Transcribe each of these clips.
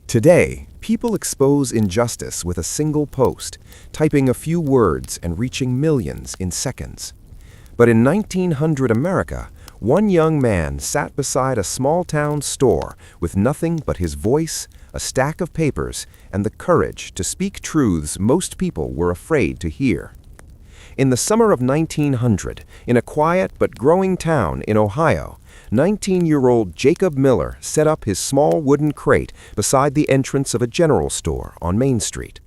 Today, people expose injustice with a single post, typing a few words and reaching millions in seconds. But in 1900 America, one young man sat beside a small-town store with nothing but his voice, a stack of papers, and the courage to speak truths most people were afraid to hear. In the summer of 1900, in a quiet but growing town in Ohio, 19-year-old Jacob Miller set up his small wooden crate beside the entrance of a general store on Main Street.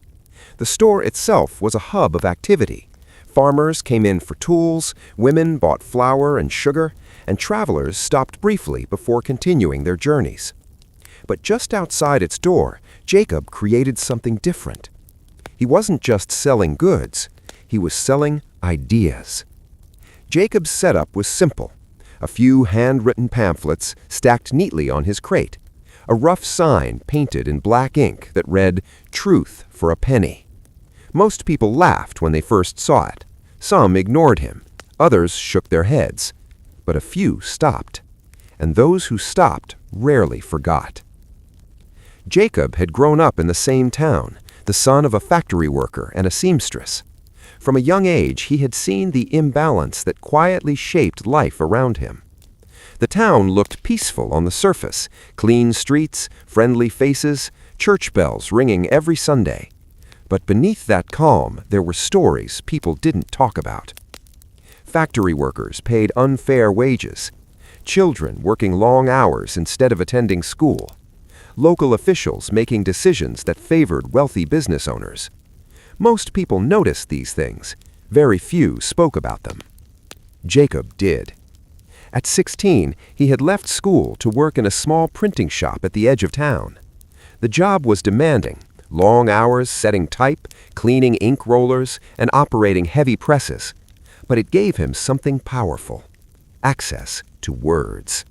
The store itself was a hub of activity. Farmers came in for tools, women bought flour and sugar, and travelers stopped briefly before continuing their journeys. But just outside its door, Jacob created something different. He wasn't just selling goods, he was selling ideas. Jacob's setup was simple. A few handwritten pamphlets stacked neatly on his crate, a rough sign painted in black ink that read, "Truth for a penny." Most people laughed when they first saw it. Some ignored him. Others shook their heads. But a few stopped. And those who stopped rarely forgot. Jacob had grown up in the same town, the son of a factory worker and a seamstress. From a young age, he had seen the imbalance that quietly shaped life around him. The town looked peaceful on the surface, clean streets, friendly faces, church bells ringing every Sunday. But beneath that calm, there were stories people didn't talk about. Factory workers paid unfair wages, children working long hours instead of attending school, local officials making decisions that favored wealthy business owners. Most people noticed these things. Very few spoke about them. Jacob did. At 16, he had left school to work in a small printing shop at the edge of town. The job was demanding, long hours setting type, cleaning ink rollers, and operating heavy presses. But it gave him something powerful: access to words.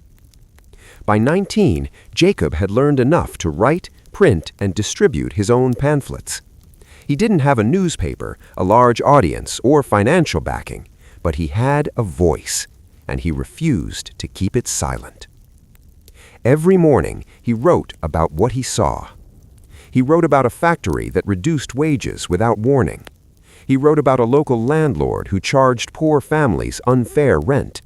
By 19, Jacob had learned enough to write, print, and distribute his own pamphlets. He didn't have a newspaper, a large audience, or financial backing, but he had a voice, and he refused to keep it silent. Every morning, he wrote about what he saw. He wrote about a factory that reduced wages without warning. He wrote about a local landlord who charged poor families unfair rent.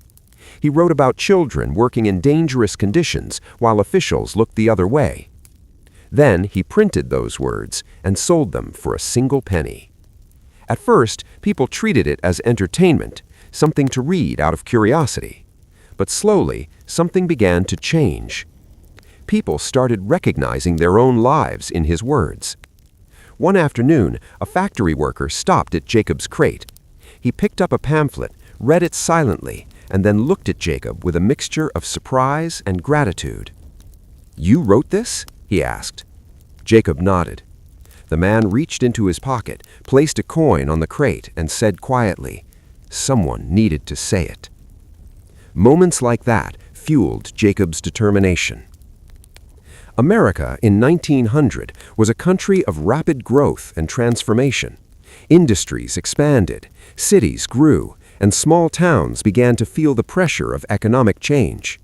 He wrote about children working in dangerous conditions while officials looked the other way. Then he printed those words and sold them for a single penny. At first, people treated it as entertainment, something to read out of curiosity. But slowly, something began to change. People started recognizing their own lives in his words. One afternoon, a factory worker stopped at Jacob's crate. He picked up a pamphlet, read it silently, and then looked at Jacob with a mixture of surprise and gratitude. "You wrote this?" he asked. Jacob nodded. The man reached into his pocket, placed a coin on the crate, and said quietly, "Someone needed to say it." Moments like that fueled Jacob's determination. America in 1900 was a country of rapid growth and transformation. Industries expanded, cities grew, and small towns began to feel the pressure of economic change.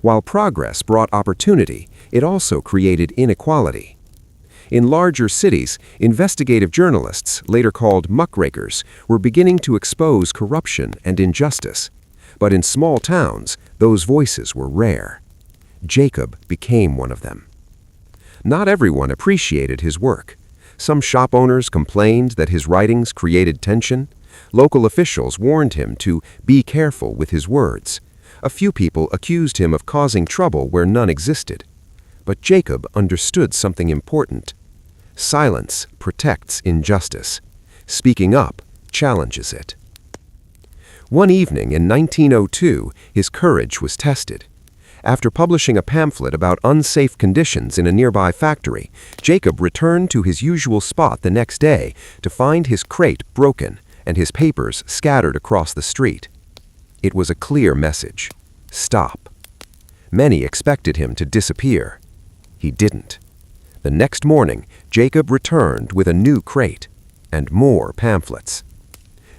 While progress brought opportunity, it also created inequality. In larger cities, investigative journalists, later called muckrakers, were beginning to expose corruption and injustice. But in small towns, those voices were rare. Jacob became one of them. Not everyone appreciated his work. Some shop owners complained that his writings created tension. Local officials warned him to be careful with his words. A few people accused him of causing trouble where none existed. But Jacob understood something important. Silence protects injustice. Speaking up challenges it. One evening in 1902, his courage was tested. After publishing a pamphlet about unsafe conditions in a nearby factory, Jacob returned to his usual spot the next day to find his crate broken and his papers scattered across the street. It was a clear message: stop. Many expected him to disappear. He didn't. The next morning, Jacob returned with a new crate and more pamphlets.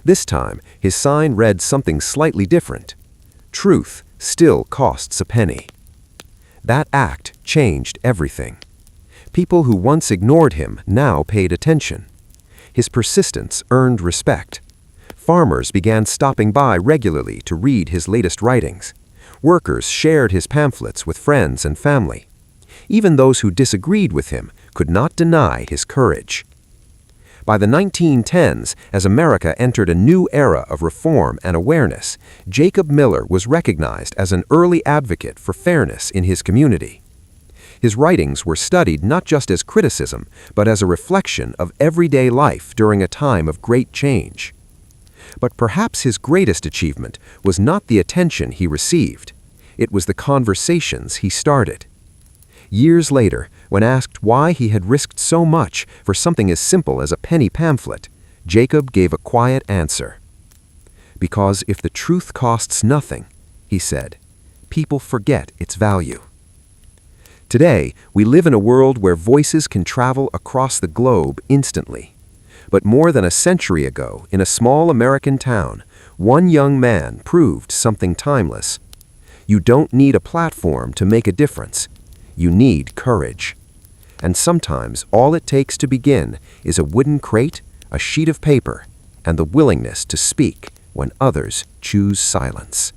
This time, his sign read something slightly different: "Truth still costs a penny." That act changed everything. People who once ignored him now paid attention. His persistence earned respect. Farmers began stopping by regularly to read his latest writings. Workers shared his pamphlets with friends and family. Even those who disagreed with him could not deny his courage. By the 1910s, as America entered a new era of reform and awareness, Jacob Miller was recognized as an early advocate for fairness in his community. His writings were studied not just as criticism, but as a reflection of everyday life during a time of great change. But perhaps his greatest achievement was not the attention he received. It was the conversations he started. Years later, when asked why he had risked so much for something as simple as a penny pamphlet, Jacob gave a quiet answer. "Because if the truth costs nothing," he said, "people forget its value." Today, we live in a world where voices can travel across the globe instantly. But more than a century ago, in a small American town, one young man proved something timeless. You don't need a platform to make a difference. You need courage. And sometimes all it takes to begin is a wooden crate, a sheet of paper, and the willingness to speak when others choose silence.